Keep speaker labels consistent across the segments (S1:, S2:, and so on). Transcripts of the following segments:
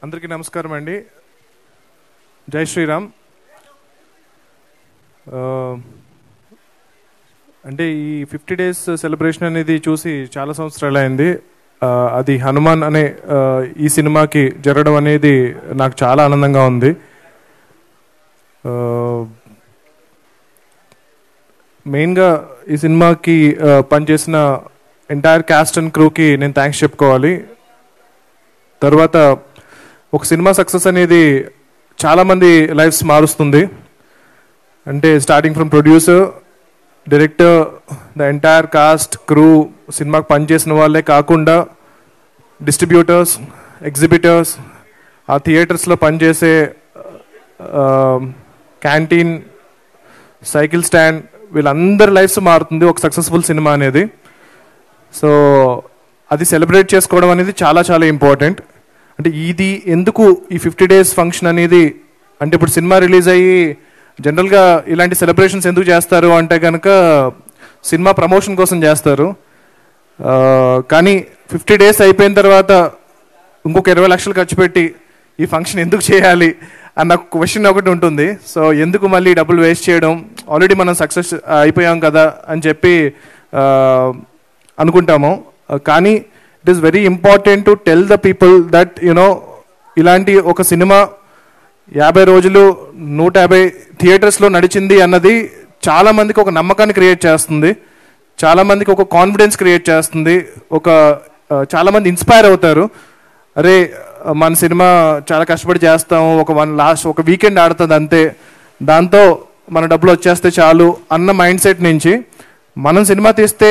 S1: అందరికీ నమస్కారం అండి. జై శ్రీరామ్. అంటే ఈ 50 days సెలబ్రేషన్ అనేది చూసి చాలా సంవత్సరాలు అయింది. అది హనుమాన్ అనే ఈ సినిమాకి జరగడం అనేది నాకు చాలా ఆనందంగా ఉంది. మెయిన్గా ఈ సినిమాకి పనిచేసిన ఎంటైర్ క్యాస్ట్ అండ్ క్రూకి నేను థ్యాంక్స్ చెప్పుకోవాలి. తర్వాత ఒక సినిమా సక్సెస్ అనేది చాలామంది లైఫ్స్ మారుస్తుంది. అంటే starting from producer, director, the entire cost, crew, సినిమాకి పనిచేసిన వాళ్ళే కాకుండా డిస్ట్రిబ్యూటర్స్, ఎగ్జిబిటర్స్, ఆ థియేటర్స్లో పనిచేసే క్యాంటీన్, సైకిల్ స్టాండ్, వీళ్ళందరి లైఫ్స్ మారుతుంది ఒక సక్సెస్ఫుల్ సినిమా అనేది. సో అది సెలబ్రేట్ చేసుకోవడం అనేది చాలా చాలా ఇంపార్టెంట్. అంటే ఇది ఎందుకు ఈ 50 days ఫంక్షన్ అనేది, అంటే ఇప్పుడు సినిమా రిలీజ్ అయ్యి జనరల్గా ఇలాంటి సెలబ్రేషన్స్ ఎందుకు చేస్తారు అంటే కనుక సినిమా ప్రమోషన్ కోసం చేస్తారు. కానీ 50 days అయిపోయిన తర్వాత ఇంకొక 20 లక్షలు ఖర్చు పెట్టి ఈ ఫంక్షన్ ఎందుకు చేయాలి అన్న క్వశ్చన్ ఒకటి ఉంటుంది. సో ఎందుకు మళ్ళీ డబ్బులు వేస్ట్ చేయడం, ఆల్రెడీ మనం సక్సెస్ అయిపోయాం కదా అని చెప్పి అనుకుంటాము. కానీ it is very important to tell the people that ఇలాంటి ఒక సినిమా 50 రోజులు 150 థియేటర్స్లో నడిచింది అన్నది చాలామందికి ఒక నమ్మకాన్ని క్రియేట్ చేస్తుంది, చాలామందికి ఒక కాన్ఫిడెన్స్ క్రియేట్ చేస్తుంది, చాలామంది ఇన్స్పైర్ అవుతారు. అరే మన సినిమా చాలా కష్టపడి చేస్తాము, ఒక వీకెండ్ ఆడుతుంది అంతే, దాంతో మన డబ్బులు వచ్చేస్తే చాలు అన్న మైండ్ సెట్ నుంచి మనం సినిమా తీస్తే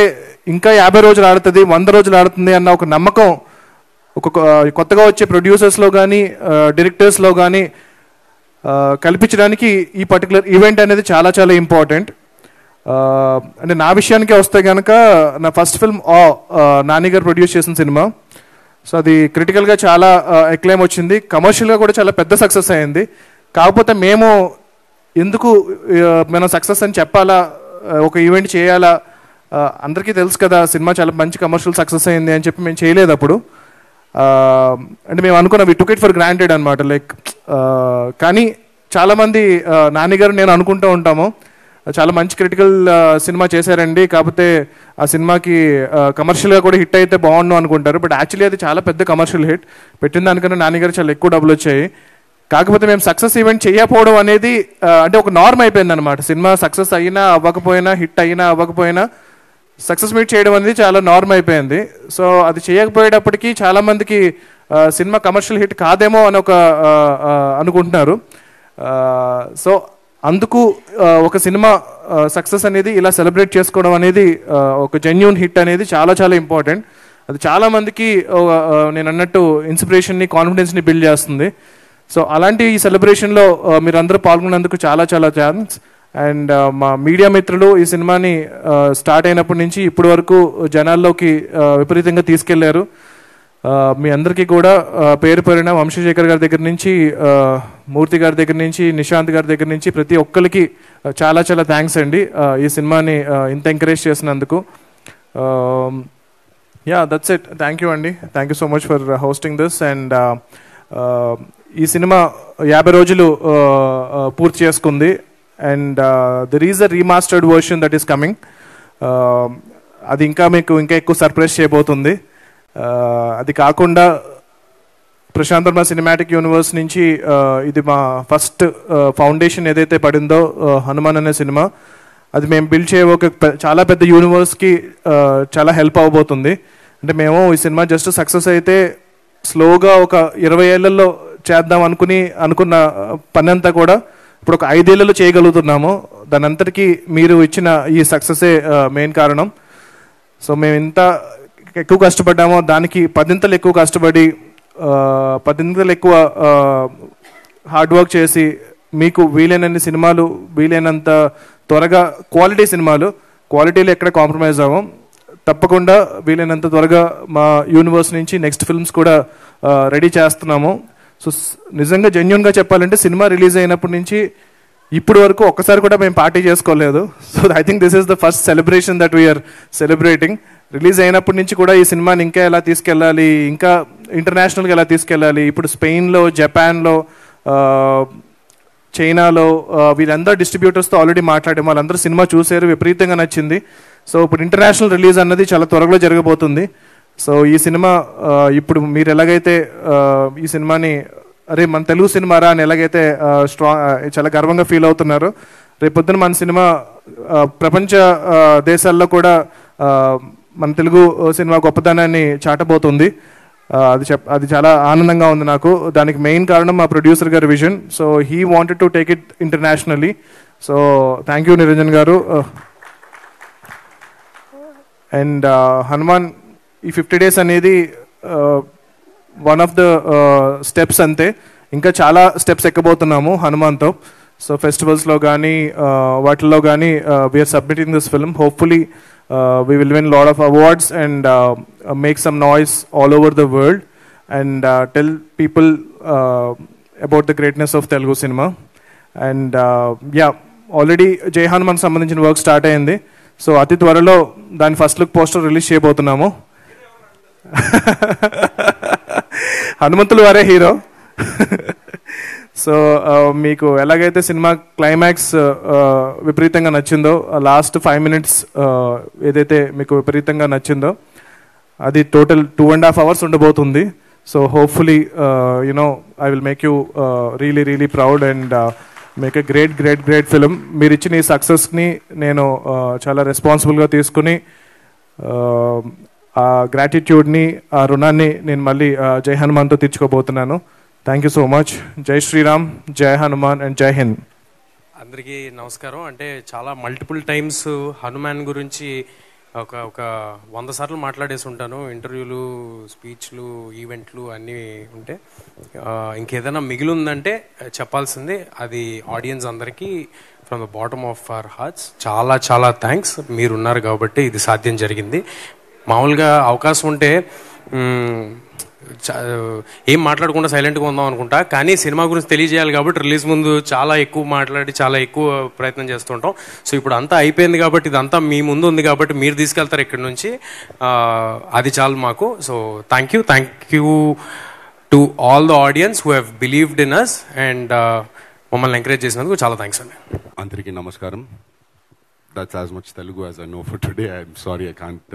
S1: ఇంకా 50 రోజులు ఆడుతుంది, 100 రోజులు ఆడుతుంది అన్న ఒక నమ్మకం కొత్తగా వచ్చే ప్రొడ్యూసర్స్లో కానీ డైరెక్టర్స్లో కానీ కల్పించడానికి ఈ పర్టికులర్ ఈవెంట్ అనేది చాలా చాలా ఇంపార్టెంట్. అంటే నా విషయానికే వస్తే కనుక నా ఫస్ట్ ఫిల్మ్ నాని గారు ప్రొడ్యూస్ చేసిన సినిమా. సో అది క్రిటికల్గా చాలా ఎక్లైమ్ వచ్చింది, కమర్షియల్గా కూడా చాలా పెద్ద సక్సెస్ అయింది. కాకపోతే మేము ఎందుకు మనం సక్సెస్ అని చెప్పాలా, ఒక ఈవెంట్ చేయాలా, అందరికీ తెలుసు కదా సినిమా చాలా మంచి కమర్షియల్ సక్సెస్ అయింది అని చెప్పి మేము చేయలేదు అప్పుడు. అంటే మేము అనుకున్నాం, వి టుక్ ఇట్ ఫర్ గ్రాంటెడ్ అనమాట. లైక్ కానీ చాలామంది నాని గారు నేను అనుకుంటూ ఉంటాము చాలా మంచి క్రిటికల్ సినిమా చేశారండి, కాకపోతే ఆ సినిమాకి కమర్షియల్గా కూడా హిట్ అయితే బాగుండు అనుకుంటారు. బట్ యాక్చువల్లీ అది చాలా పెద్ద కమర్షియల్ హిట్, పెట్టిన దానికన్నా నాని గారు చాలా ఎక్కువ డబ్బులు వచ్చాయి. కాకపోతే మేము సక్సెస్ ఈవెంట్ చేయకపోవడం అనేది అంటే ఒక నార్మ్ అయిపోయింది అనమాట. సినిమా సక్సెస్ అయినా అవ్వకపోయినా, హిట్ అయినా అవ్వకపోయినా సక్సెస్ మీట్ చేయడం అనేది చాలా నార్మ్ అయిపోయింది. సో అది చేయకపోయేటప్పటికీ చాలామందికి సినిమా కమర్షియల్ హిట్ కాదేమో అని అనుకుంటున్నారు. సో అందుకు ఒక సినిమా సక్సెస్ అనేది ఇలా సెలబ్రేట్ చేసుకోవడం అనేది, ఒక జెన్యూన్ హిట్ అనేది చాలా చాలా ఇంపార్టెంట్. అది చాలామందికి నేను అన్నట్టు ఇన్స్పిరేషన్ని, కాన్ఫిడెన్స్ని బిల్డ్ చేస్తుంది. సో అలాంటి ఈ సెలబ్రేషన్లో మీరందరూ పాల్గొన్నందుకు చాలా చాలా థ్యాంక్స్. అండ్ మా మీడియా మిత్రులు ఈ సినిమాని స్టార్ట్ అయినప్పటి నుంచి ఇప్పటి వరకు జనాల్లోకి విపరీతంగా తీసుకెళ్లారు. మీ అందరికీ కూడా పేరు పేరున వంశశేఖర్ గారి దగ్గర నుంచి, మూర్తి గారి దగ్గర నుంచి, నిశాంత్ గారి దగ్గర నుంచి ప్రతి ఒక్కరికి చాలా చాలా థ్యాంక్స్ అండి ఈ సినిమాని ఇంత ఎంకరేజ్ చేసినందుకు. Yeah that's it. Thank you అండి. Thank you so much for hosting this. And ఈ సినిమా 50 రోజులు పూర్తి చేసుకుంది. And there is a remastered version that is coming. అది ఇంకా ఎక్కువ సర్ప్రైజ్ చేయబోతుంది. అది కాకుండా ప్రశాంత్ వర్మ సినిమాటిక్ యూనివర్స్ నుంచి ఇది మా ఫస్ట్ ఫౌండేషన్ ఏదైతే పడిందో హనుమాన్ అనే సినిమా, అది మేము బిల్డ్ చేయబో చాలా పెద్ద యూనివర్స్కి చాలా హెల్ప్ అవ్వబోతుంది. అంటే మేము ఈ సినిమా జస్ట్ సక్సెస్ అయితే స్లోగా ఒక 20 ఏళ్లలో చేద్దాం అనుకున్న పని అంతా కూడా ఇప్పుడు ఒక 5 ఏళ్లలో చేయగలుగుతున్నాము. దాని అంతటికీ మీరు ఇచ్చిన ఈ సక్సెసే మెయిన్ కారణం. సో మేము ఇంత ఎక్కువ కష్టపడ్డామో దానికి 10 ఎక్కువ కష్టపడి 10 ఎక్కువ హార్డ్ వర్క్ చేసి మీకు వీలైనన్ని సినిమాలు, వీలైనంత త్వరగా క్వాలిటీ సినిమాలు, క్వాలిటీలో ఎక్కడ కాంప్రమైజ్ అవ్వం, తప్పకుండా వీలైనంత త్వరగా మా యూనివర్స్ నుంచి నెక్స్ట్ ఫిల్మ్స్ కూడా రెడీ చేస్తున్నాము. సో నిజంగా జెన్యూన్గా చెప్పాలంటే సినిమా రిలీజ్ అయినప్పటి నుంచి ఇప్పుడు వరకు ఒక్కసారి కూడా మేము పార్టీ చేసుకోలేదు. So I think this is the first celebration that we are celebrating. Release అయినప్పటి నుంచి కూడా ఈ సినిమాని ఇంకా ఎలా తీసుకెళ్ళాలి, ఇంకా ఇంటర్నేషనల్గా ఎలా తీసుకెళ్ళాలి, ఇప్పుడు స్పెయిన్లో, జపాన్లో, చైనాలో వీళ్ళందరూ డిస్ట్రిబ్యూటర్స్తో ఆల్రెడీ మాట్లాడాము. వాళ్ళందరూ సినిమా చూసారు, విపరీతంగా నచ్చింది. సో ఇప్పుడు ఇంటర్నేషనల్ రిలీజ్ అన్నది చాలా త్వరలో జరగబోతుంది. సో ఈ సినిమా ఇప్పుడు మీరు ఎలాగైతే ఈ సినిమాని అరే మన తెలుగు సినిమారా అని ఎలాగైతే చాలా గర్వంగా ఫీల్ అవుతున్నారు, రేపొద్దున మన సినిమా ప్రపంచ దేశాల్లో కూడా మన తెలుగు సినిమా గొప్పతనాన్ని చాటబోతుంది. అది చాలా ఆనందంగా ఉంది నాకు. దానికి మెయిన్ కారణం మా ప్రొడ్యూసర్ గారి vision. So he wanted to take it internationally. So thank you Niranjan గారు. అండ్ హనుమాన్ ఈ 50 days అనేది వన్ ఆఫ్ ద స్టెప్స్ అంతే. ఇంకా చాలా స్టెప్స్ ఎక్కబోతున్నాము హనుమాన్తో. సో ఫెస్టివల్స్లో కానీ వాటిల్లో కానీ we are submitting this film. Hopefully we will win a lot of awards and make some noise all over the world and tell people about the greatness of Telugu cinema. And yeah, already Jai Hanuman సంబంధించిన work start అయింది. So అతి త్వరలో దాని first look poster release చేయబోతున్నాము. హనుమంతులు వారే hero. So మీకు ఎలాగైతే cinema climax విపరీతంగా నచ్చిందో, లాస్ట్ 5 minutes ఏదైతే మీకు విపరీతంగా నచ్చిందో అది టోటల్ 2.5 hours ఉండబోతుంది. So hopefully I will make you really proud and make a great film. మీరు ఇచ్చిన ఈ సక్సెస్ని నేను చాలా రెస్పాన్సిబుల్గా తీసుకుని ఆ గ్రాటిట్యూడ్ని, ఆ రుణాన్ని నేను మళ్ళీ జై హనుమాన్తో తీర్చుకోబోతున్నాను. Thank you so much. జై శ్రీరామ్, జై హనుమాన్ అండ్ జై హింద్.
S2: అందరికీ నమస్కారం. అంటే చాలా మల్టిపుల్ టైమ్స్ హనుమాన్ గురించి ఒక 100 సార్లు మాట్లాడేసి ఉంటాను. ఇంటర్వ్యూలు, స్పీచ్లు, ఈవెంట్లు అన్నీ ఉంటే ఇంకేదైనా మిగిలి ఉందంటే చెప్పాల్సింది అది ఆడియన్స్ అందరికీ from the bottom of our hearts చాలా థ్యాంక్స్. మీరున్నారు కాబట్టి ఇది సాధ్యం జరిగింది. మామూలుగా అవకాశం ఉంటే ఏం మాట్లాడకుండా సైలెంట్గా ఉందాం అనుకుంటా, కానీ సినిమా గురించి తెలియజేయాలి కాబట్టి రిలీజ్ ముందు చాలా ఎక్కువ మాట్లాడి చాలా ఎక్కువ ప్రయత్నం చేస్తుంటాం. సో ఇప్పుడు అంతా అయిపోయింది కాబట్టి ఇదంతా మీ ముందు ఉంది కాబట్టి మీరు తీసుకెళ్తారు ఇక్కడ నుంచి, అది చాలు మాకు. So thank you to all the audience who have believed in us and మమ్మల్ని ఎంకరేజ్ చేసినందుకు చాలా థ్యాంక్స్ అండి.
S3: అందరికీ నమస్కారం. That's as much Telugu as I know for today. I'm sorry I can't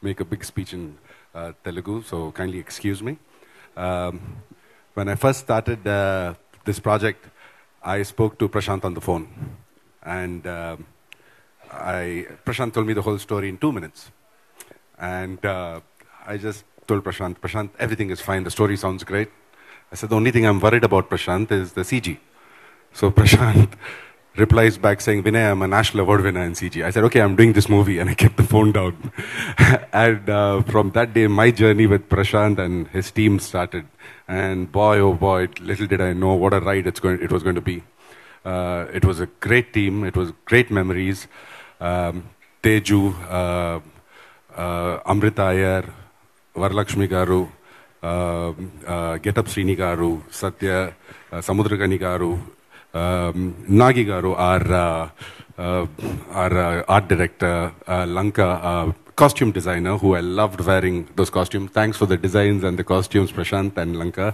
S3: make a big speech in Telugu, so kindly excuse me. When I first started this project, I spoke to Prashant on the phone, and Prashant told me the whole story in 2 minutes, and I just told Prashant, everything is fine, the story sounds great. I said, the only thing I'm worried about, Prashant, is the CG. So Prashant replies back saying, Vinay, I'm a national award winner in CG. I said, okay, I'm doing this movie, and I kept the phone down. And from that day, my journey with Prashant and his team started. And boy, oh boy, little did I know what a ride it was going to be. It was a great team. It was great memories. Teju, Amrita Iyer, Varalakshmi Garu, Getup Srini Garu, Satya, Samudragani Garu, Nagi Garu, our art director, Lanka, costume designer, who I loved wearing those costumes. Thanks for the designs and the costumes, Prashant and Lanka.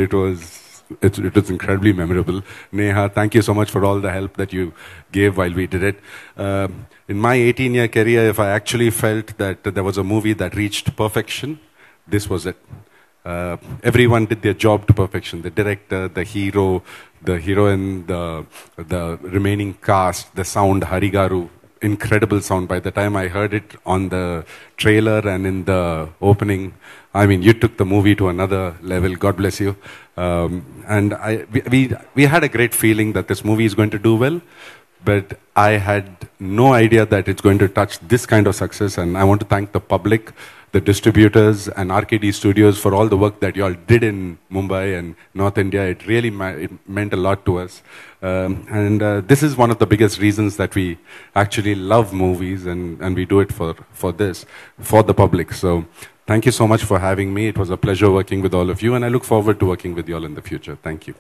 S3: It was incredibly memorable. Neha, thank you so much for all the help that you gave while we did it. In my 18-year career, if I actually felt that there was a movie that reached perfection, this was it. Everyone did their job to perfection. The director, the hero, the heroine, the remaining cast, the sound, Harigaru, incredible sound. By the time I heard it on the trailer and in the opening, I mean, you took the movie to another level. God bless you. And we had a great feeling that this movie is going to do well, but I had no idea that it's going to touch this kind of success. And I want to thank the public, the distributors and RKD Studios for all the work that you all did in Mumbai and North India. It really it meant a lot to us. And this is one of the biggest reasons that we actually love movies, and we do it for this, for the public. So thank you so much for having me. It was a pleasure working with all of you, and I look forward to working with you all in the future. Thank you.